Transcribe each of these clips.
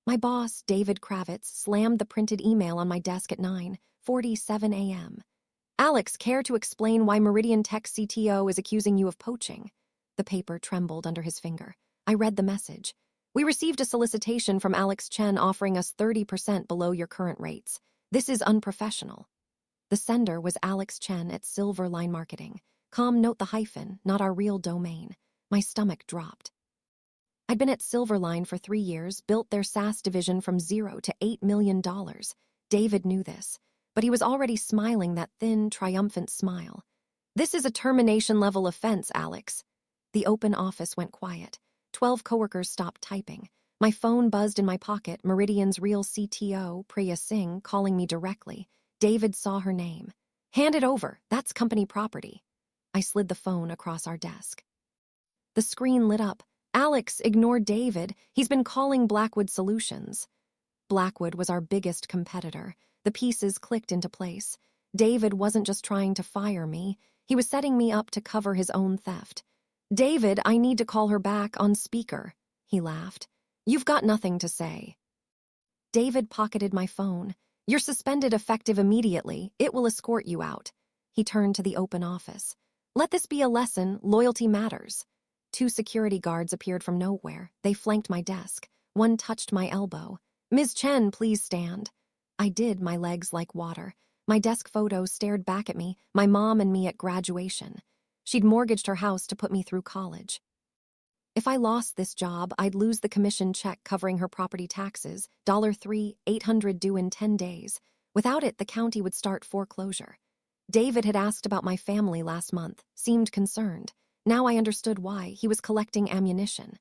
My boss, David Kravitz, slammed the printed email on my desk at 9:47 a.m. Alex, care to explain why Meridian Tech CTO is accusing you of poaching? The paper trembled under his finger. I read the message. We received a solicitation from Alex Chen offering us 30% below your current rates. This is unprofessional. The sender was Alex Chen at Silverline Marketing. Note the hyphen, not our real domain. My stomach dropped. I'd been at Silverline for 3 years, built their SaaS division from $0 to $8 million. David knew this, but he was already smiling that thin, triumphant smile. This is a termination-level offense, Alex. The open office went quiet. 12 coworkers stopped typing. My phone buzzed in my pocket, Meridian's real CTO, Priya Singh, calling me directly. David saw her name. Hand it over, that's company property. I slid the phone across our desk. The screen lit up. Alex, ignore David. He's been calling Blackwood Solutions. Blackwood was our biggest competitor. The pieces clicked into place. David wasn't just trying to fire me. He was setting me up to cover his own theft. David, I need to call her back on speaker. He laughed. You've got nothing to say. David pocketed my phone. You're suspended effective immediately. It will escort you out. He turned to the open office. Let this be a lesson. Loyalty matters. 2 security guards appeared from nowhere. They flanked my desk. One touched my elbow. Ms. Chen, please stand. I did, my legs like water. My desk photos stared back at me, my mom and me at graduation. She'd mortgaged her house to put me through college. If I lost this job, I'd lose the commission check covering her property taxes, $3,800 due in 10 days. Without it, the county would start foreclosure. David had asked about my family last month, seemed concerned. Now I understood why. He was collecting ammunition.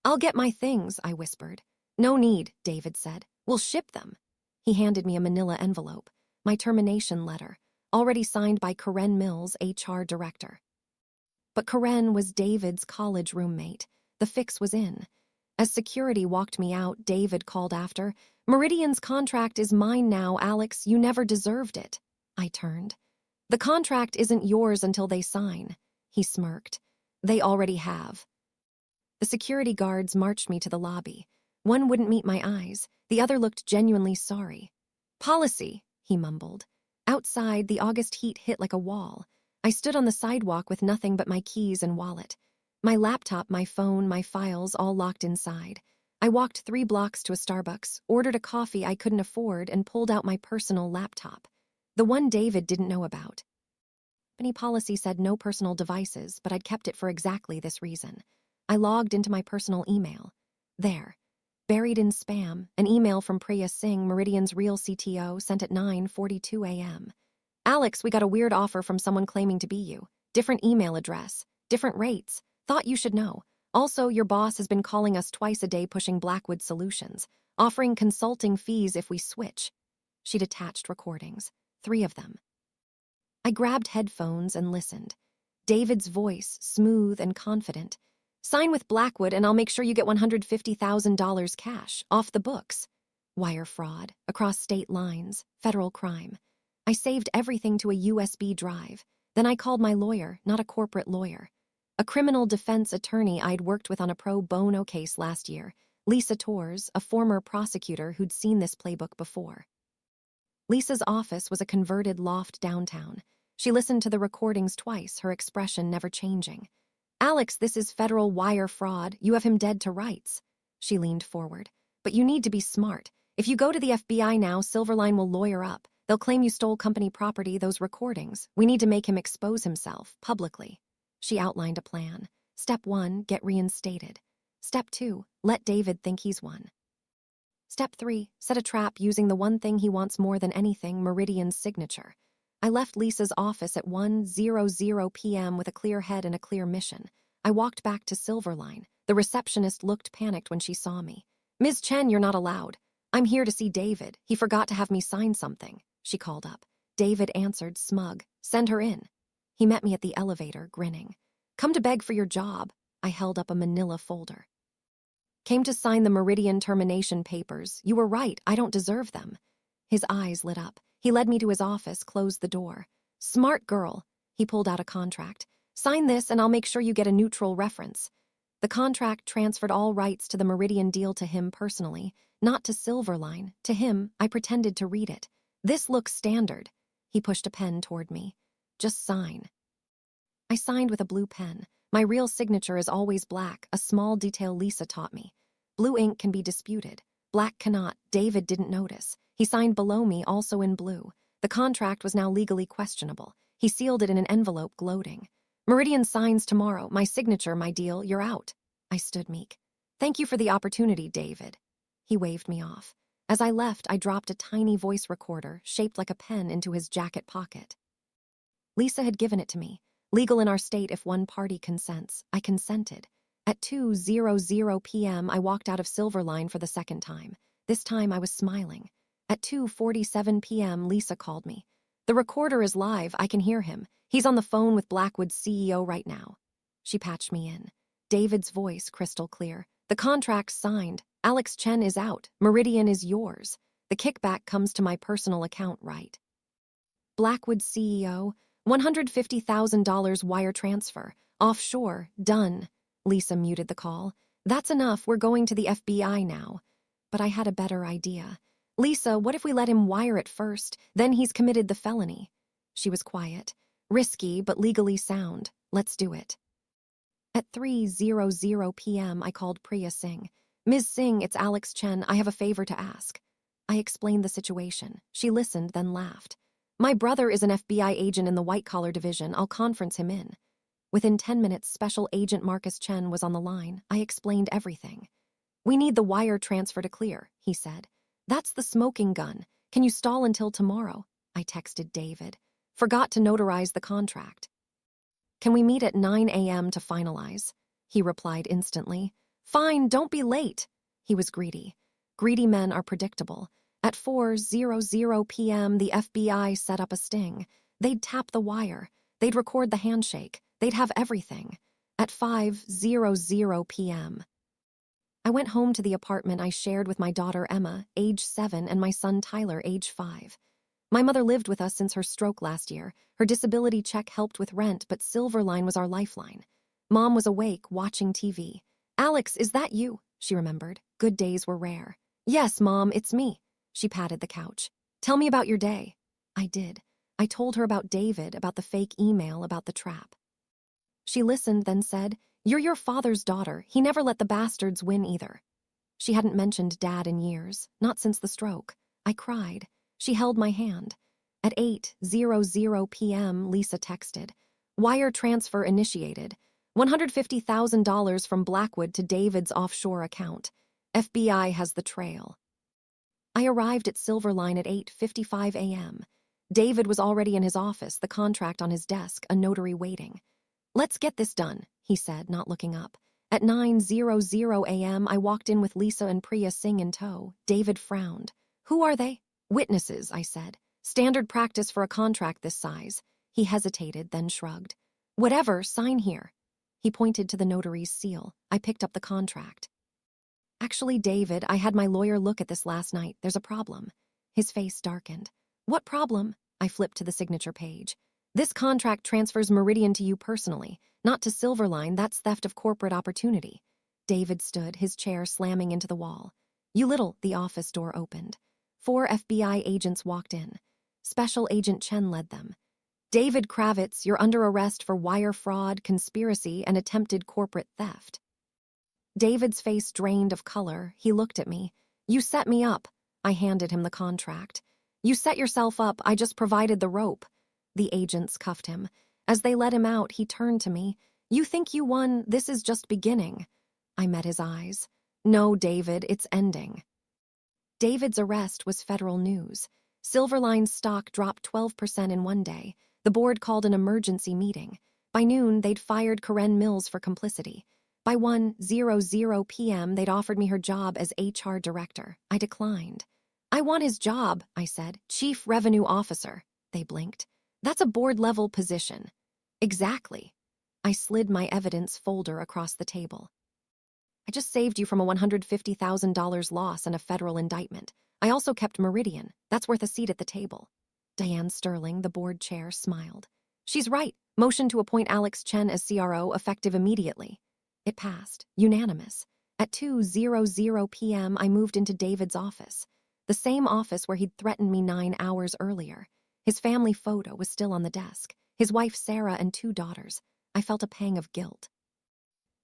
I'll get my things, I whispered. No need, David said. We'll ship them. He handed me a manila envelope, my termination letter, already signed by Karen Mills, HR director. But Karen was David's college roommate. The fix was in. As security walked me out, David called after, Meridian's contract is mine now, Alex. You never deserved it. I turned. The contract isn't yours until they sign. He smirked. They already have. The security guards marched me to the lobby. One wouldn't meet my eyes. The other looked genuinely sorry. Policy, he mumbled. Outside, the August heat hit like a wall. I stood on the sidewalk with nothing but my keys and wallet. My laptop, my phone, my files all locked inside. I walked 3 blocks to a Starbucks, ordered a coffee I couldn't afford, and pulled out my personal laptop. The one David didn't know about. Company policy said no personal devices, but I'd kept it for exactly this reason. I logged into my personal email. There, buried in spam, an email from Priya Singh, Meridian's real CTO, sent at 9:42 a.m. Alex, we got a weird offer from someone claiming to be you. Different email address, different rates. Thought you should know. Also, your boss has been calling us twice a day pushing Blackwood Solutions, offering consulting fees if we switch. She'd attached recordings, 3 of them. I grabbed headphones and listened. David's voice, smooth and confident. Sign with Blackwood and I'll make sure you get $150,000 cash, off the books. Wire fraud, across state lines, federal crime. I saved everything to a USB drive. Then I called my lawyer, not a corporate lawyer. A criminal defense attorney I'd worked with on a pro bono case last year, Lisa Torres, a former prosecutor who'd seen this playbook before. Lisa's office was a converted loft downtown. She listened to the recordings twice, her expression never changing. Alex, this is federal wire fraud. You have him dead to rights. She leaned forward. But you need to be smart. If you go to the FBI now, Silverline will lawyer up. They'll claim you stole company property, those recordings. We need to make him expose himself, publicly. She outlined a plan. Step 1, get reinstated. Step 2, let David think he's won. Step 3, set a trap using the one thing he wants more than anything, Meridian's signature. I left Lisa's office at 1:00 p.m. with a clear head and a clear mission. I walked back to Silverline. The receptionist looked panicked when she saw me. Ms. Chen, you're not allowed. I'm here to see David. He forgot to have me sign something, she called up. David answered, smug. Send her in. He met me at the elevator, grinning. Come to beg for your job. I held up a manila folder. Came to sign the Meridian termination papers. You were right, I don't deserve them. His eyes lit up. He led me to his office, closed the door. Smart girl. He pulled out a contract. Sign this and I'll make sure you get a neutral reference. The contract transferred all rights to the Meridian deal to him personally. Not to Silverline. To him, I pretended to read it. This looks standard. He pushed a pen toward me. Just sign. I signed with a blue pen. My real signature is always black, a small detail Lisa taught me. Blue ink can be disputed. Black cannot. David didn't notice. He signed below me, also in blue. The contract was now legally questionable. He sealed it in an envelope, gloating. Meridian signs tomorrow. My signature, my deal, you're out. I stood meek. Thank you for the opportunity, David. He waved me off. As I left, I dropped a tiny voice recorder, shaped like a pen, into his jacket pocket. Lisa had given it to me. Legal in our state if one party consents. I consented. At 2:00 p.m., I walked out of Silverline for the second time. This time I was smiling. At 2:47 p.m., Lisa called me. The recorder is live. I can hear him. He's on the phone with Blackwood's CEO right now. She patched me in. David's voice crystal clear. The contract's signed. Alex Chen is out. Meridian is yours. The kickback comes to my personal account, right? Blackwood's CEO, $150,000 wire transfer. Offshore. Done. Lisa muted the call. That's enough. We're going to the FBI now. But I had a better idea. Lisa, what if we let him wire it first? Then he's committed the felony. She was quiet. Risky, but legally sound. Let's do it. At 3:00 p.m., I called Priya Singh. Ms. Singh, it's Alex Chen. I have a favor to ask. I explained the situation. She listened, then laughed. My brother is an FBI agent in the white-collar division. I'll conference him in. Within 10 minutes, Special Agent Marcus Chen was on the line. I explained everything. We need the wire transfer to clear, he said. That's the smoking gun. Can you stall until tomorrow? I texted David. Forgot to notarize the contract. Can we meet at 9 a.m. to finalize? He replied instantly. Fine, don't be late. He was greedy. Greedy men are predictable. At 4:00 p.m., the FBI set up a sting. They'd tap the wire. They'd record the handshake. They'd have everything. At 5:00 p.m. I went home to the apartment I shared with my daughter Emma, age 7, and my son Tyler, age 5. My mother lived with us since her stroke last year. Her disability check helped with rent, but Silverline was our lifeline. Mom was awake, watching TV. Alex, is that you? She remembered. Good days were rare. Yes, Mom, it's me. She patted the couch. Tell me about your day. I did. I told her about David, about the fake email, about the trap. She listened, then said, You're your father's daughter. He never let the bastards win either. She hadn't mentioned Dad in years, not since the stroke. I cried. She held my hand. At 8:00 p.m., Lisa texted. Wire transfer initiated. $150,000 from Blackwood to David's offshore account. FBI has the trail. I arrived at Silverline at 8:55 a.m. David was already in his office, the contract on his desk, a notary waiting. Let's get this done, he said, not looking up. At 9:00 a.m., I walked in with Lisa and Priya Singh in tow. David frowned. Who are they? Witnesses, I said. Standard practice for a contract this size. He hesitated, then shrugged. Whatever, sign here. He pointed to the notary's seal. I picked up the contract. Actually, David, I had my lawyer look at this last night. There's a problem. His face darkened. What problem? I flipped to the signature page. This contract transfers Meridian to you personally, not to Silverline. That's theft of corporate opportunity. David stood, his chair slamming into the wall. You little, the office door opened. 4 FBI agents walked in. Special Agent Chen led them. David Kravitz, you're under arrest for wire fraud, conspiracy, and attempted corporate theft. David's face drained of color. He looked at me. You set me up. I handed him the contract. You set yourself up. I just provided the rope. The agents cuffed him. As they let him out, he turned to me. You think you won? This is just beginning. I met his eyes. No, David, it's ending. David's arrest was federal news. Silverline's stock dropped 12% in one day. The board called an emergency meeting. By noon, they'd fired Karen Mills for complicity. By 1:00 p.m., they'd offered me her job as HR director. I declined. I want his job, I said. Chief Revenue Officer. They blinked. That's a board-level position. Exactly. I slid my evidence folder across the table. I just saved you from a $150,000 loss and a federal indictment. I also kept Meridian. That's worth a seat at the table. Diane Sterling, the board chair, smiled. She's right. Motion to appoint Alex Chen as CRO effective immediately. It passed. Unanimous. At 2:00 p.m., I moved into David's office, the same office where he'd threatened me 9 hours earlier. His family photo was still on the desk, his wife Sarah and 2 daughters. I felt a pang of guilt.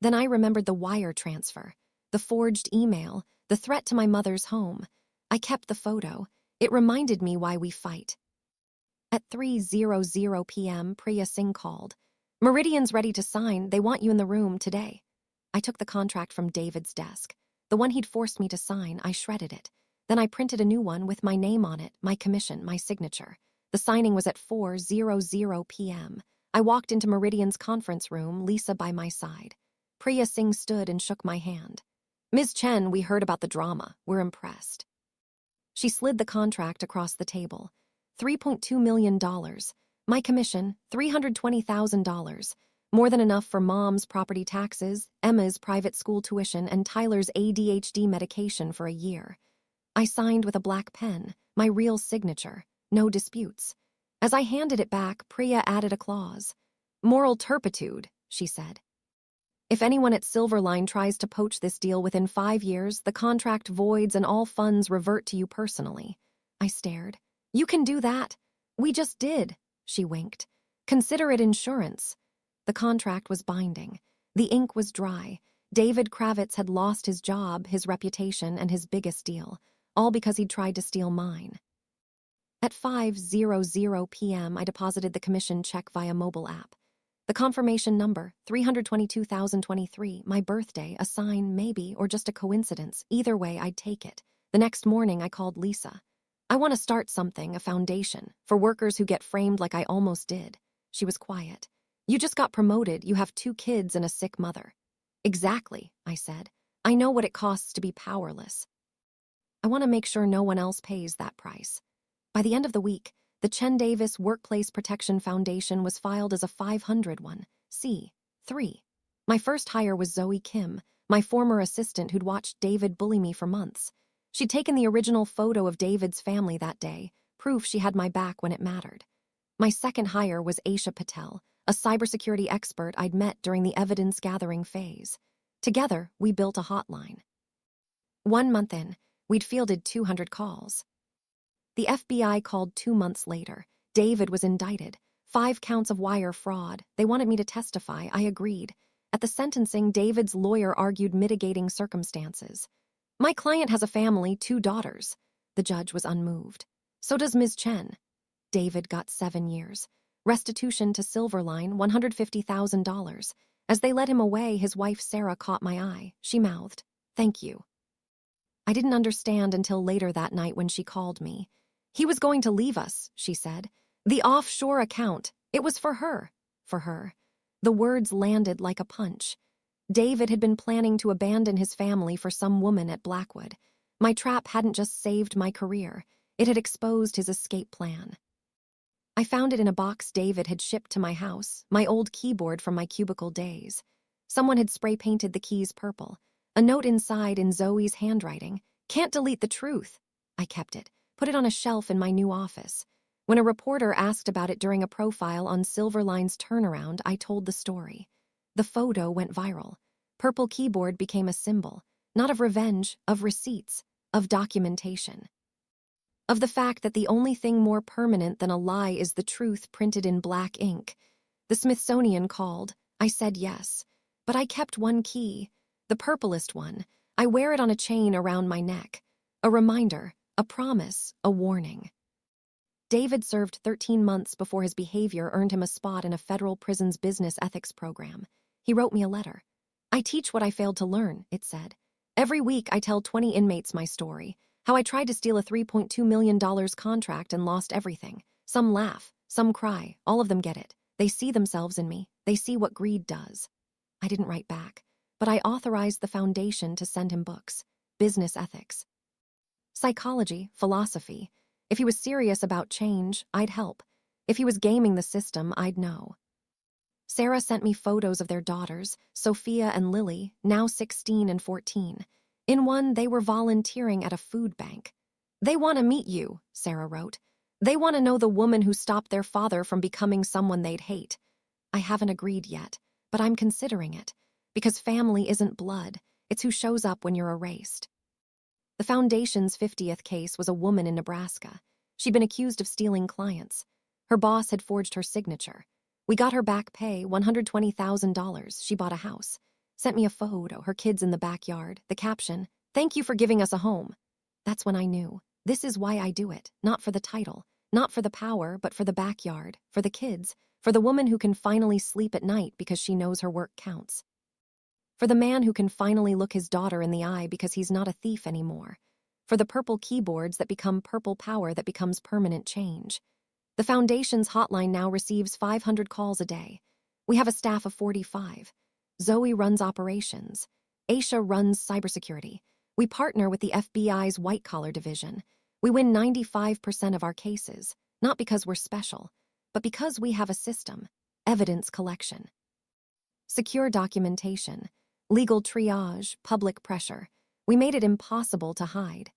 Then I remembered the wire transfer, the forged email, the threat to my mother's home. I kept the photo. It reminded me why we fight. At 3:00 p.m., Priya Singh called. "Meridian's ready to sign. They want you in the room today." I took the contract from David's desk. The one he'd forced me to sign, I shredded it. Then I printed a new one with my name on it, my commission, my signature. The signing was at 4:00 p.m. I walked into Meridian's conference room, Lisa by my side. Priya Singh stood and shook my hand. "Ms. Chen, we heard about the drama. We're impressed." She slid the contract across the table. $3.2 million. My commission, $320,000. More than enough for Mom's property taxes, Emma's private school tuition, and Tyler's ADHD medication for a year. I signed with a black pen, my real signature. No disputes. As I handed it back, Priya added a clause. "Moral turpitude," she said. "If anyone at Silverline tries to poach this deal within 5 years, the contract voids and all funds revert to you personally." I stared. "You can do that?" "We just did," she winked. "Consider it insurance." The contract was binding. The ink was dry. David Kravitz had lost his job, his reputation, and his biggest deal, all because he'd tried to steal mine. At 5:00 p.m., I deposited the commission check via mobile app. The confirmation number, 322,023, my birthday, a sign, maybe, or just a coincidence. Either way, I'd take it. The next morning, I called Lisa. "I want to start something, a foundation, for workers who get framed like I almost did." She was quiet. "You just got promoted, you have 2 kids and a sick mother." "Exactly," I said. "I know what it costs to be powerless. I want to make sure no one else pays that price." By the end of the week, the Chen Davis Workplace Protection Foundation was filed as a 501 C3. My first hire was Zoe Kim, my former assistant who'd watched David bully me for months. She'd taken the original photo of David's family that day, proof she had my back when it mattered. My second hire was Aisha Patel, a cybersecurity expert I'd met during the evidence-gathering phase. Together, we built a hotline. 1 month in, we'd fielded 200 calls. The FBI called 2 months later. David was indicted. 5 counts of wire fraud. They wanted me to testify. I agreed. At the sentencing, David's lawyer argued mitigating circumstances. "My client has a family, 2 daughters." The judge was unmoved. "So does Ms. Chen." David got 7 years. Restitution to Silverline, $150,000. As they led him away, his wife Sarah caught my eye. She mouthed, "Thank you." I didn't understand until later that night when she called me. "He was going to leave us," she said. "The offshore account. It was for her." For her. The words landed like a punch. David had been planning to abandon his family for some woman at Blackwood. My trap hadn't just saved my career. It had exposed his escape plan. I found it in a box David had shipped to my house, my old keyboard from my cubicle days. Someone had spray-painted the keys purple. A note inside in Zoe's handwriting. "Can't delete the truth." I kept it, put it on a shelf in my new office. When a reporter asked about it during a profile on Silverline's turnaround, I told the story. The photo went viral. Purple keyboard became a symbol, not of revenge, of receipts, of documentation. Of the fact that the only thing more permanent than a lie is the truth printed in black ink. The Smithsonian called. I said yes. But I kept one key, the purplest one. I wear it on a chain around my neck. A reminder, a promise, a warning. David served 13 months before his behavior earned him a spot in a federal prison's business ethics program. He wrote me a letter. "I teach what I failed to learn," it said. "Every week I tell 20 inmates my story. How I tried to steal a $3.2 million contract and lost everything. Some laugh, some cry, all of them get it. They see themselves in me. They see what greed does." I didn't write back, but I authorized the foundation to send him books, business ethics, psychology, philosophy. If he was serious about change, I'd help. If he was gaming the system, I'd know. Sarah sent me photos of their daughters, Sophia and Lily, now 16 and 14. In one, they were volunteering at a food bank. "They want to meet you," Sarah wrote. "They want to know the woman who stopped their father from becoming someone they'd hate." I haven't agreed yet, but I'm considering it. Because family isn't blood. It's who shows up when you're erased. The Foundation's 50th case was a woman in Nebraska. She'd been accused of stealing clients. Her boss had forged her signature. We got her back pay, $120,000. She bought a house. Sent me a photo, her kids in the backyard. The caption, "Thank you for giving us a home." That's when I knew. This is why I do it. Not for the title, not for the power, but for the backyard, for the kids, for the woman who can finally sleep at night because she knows her work counts. For the man who can finally look his daughter in the eye because he's not a thief anymore. For the purple keyboards that become purple power that becomes permanent change. The Foundation's hotline now receives 500 calls a day. We have a staff of 45. Zoe runs operations. Aisha runs cybersecurity. We partner with the FBI's white-collar division. We win 95% of our cases, not because we're special, but because we have a system, evidence collection. Secure documentation, legal triage, public pressure. We made it impossible to hide.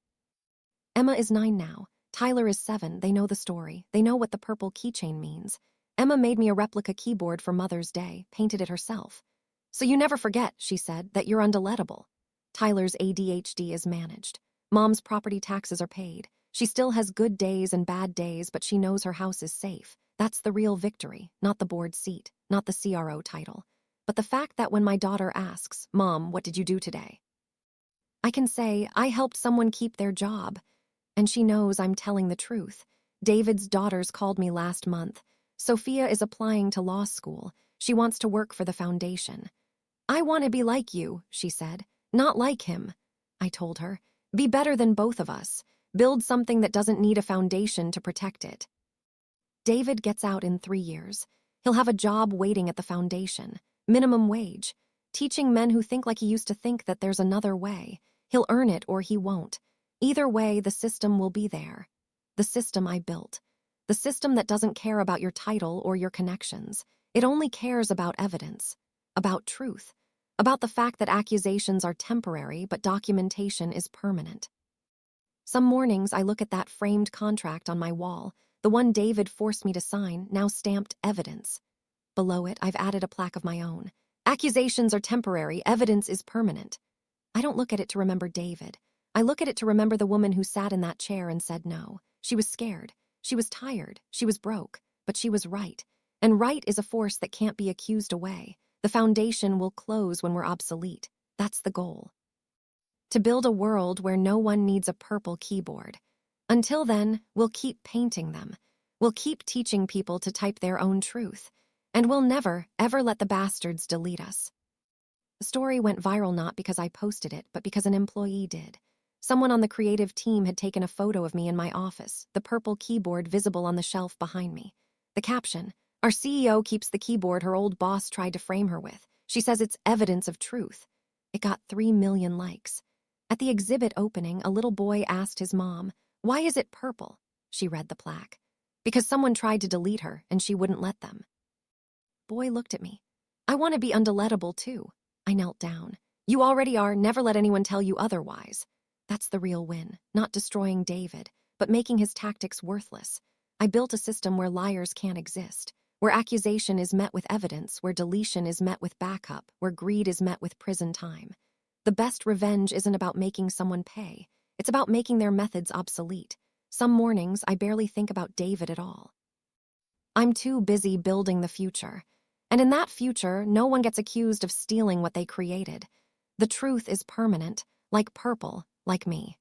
Emma is 9 now. Tyler is 7. They know the story. They know what the purple keychain means. Emma made me a replica keyboard for Mother's Day, painted it herself. "So you never forget," she said, "that you're undeletable." Tyler's ADHD is managed. Mom's property taxes are paid. She still has good days and bad days, but she knows her house is safe. That's the real victory, not the board seat, not the CRO title. But the fact that when my daughter asks, "Mom, what did you do today?" I can say, "I helped someone keep their job." And she knows I'm telling the truth. David's daughters called me last month. Sophia is applying to law school. She wants to work for the Foundation. "I want to be like you," she said. "Not like him." I told her, "Be better than both of us. Build something that doesn't need a foundation to protect it." David gets out in 3 years. He'll have a job waiting at the Foundation. Minimum wage. Teaching men who think like he used to think that there's another way. He'll earn it or he won't. Either way, the system will be there. The system I built. The system that doesn't care about your title or your connections. It only cares about evidence. About truth. About the fact that accusations are temporary, but documentation is permanent. Some mornings I look at that framed contract on my wall, the one David forced me to sign, now stamped evidence. Below it, I've added a plaque of my own. Accusations are temporary, evidence is permanent. I don't look at it to remember David. I look at it to remember the woman who sat in that chair and said no. She was scared. She was tired. She was broke. But she was right. And right is a force that can't be accused away. The Foundation will close when we're obsolete. That's the goal. To build a world where no one needs a purple keyboard. Until then, we'll keep painting them. We'll keep teaching people to type their own truth. And we'll never, ever let the bastards delete us. The story went viral not because I posted it, but because an employee did. Someone on the creative team had taken a photo of me in my office, the purple keyboard visible on the shelf behind me. The caption, "Our CEO keeps the keyboard her old boss tried to frame her with. She says it's evidence of truth." It got 3 million likes. At the exhibit opening, a little boy asked his mom, "Why is it purple?" She read the plaque. "Because someone tried to delete her and she wouldn't let them." Boy looked at me. "I want to be undeletable too." I knelt down. "You already are, never let anyone tell you otherwise." That's the real win, not destroying David, but making his tactics worthless. I built a system where liars can't exist, where accusation is met with evidence, where deletion is met with backup, where greed is met with prison time. The best revenge isn't about making someone pay. It's about making their methods obsolete. Some mornings, I barely think about David at all. I'm too busy building the future. And in that future, no one gets accused of stealing what they created. The truth is permanent, like purple, like me.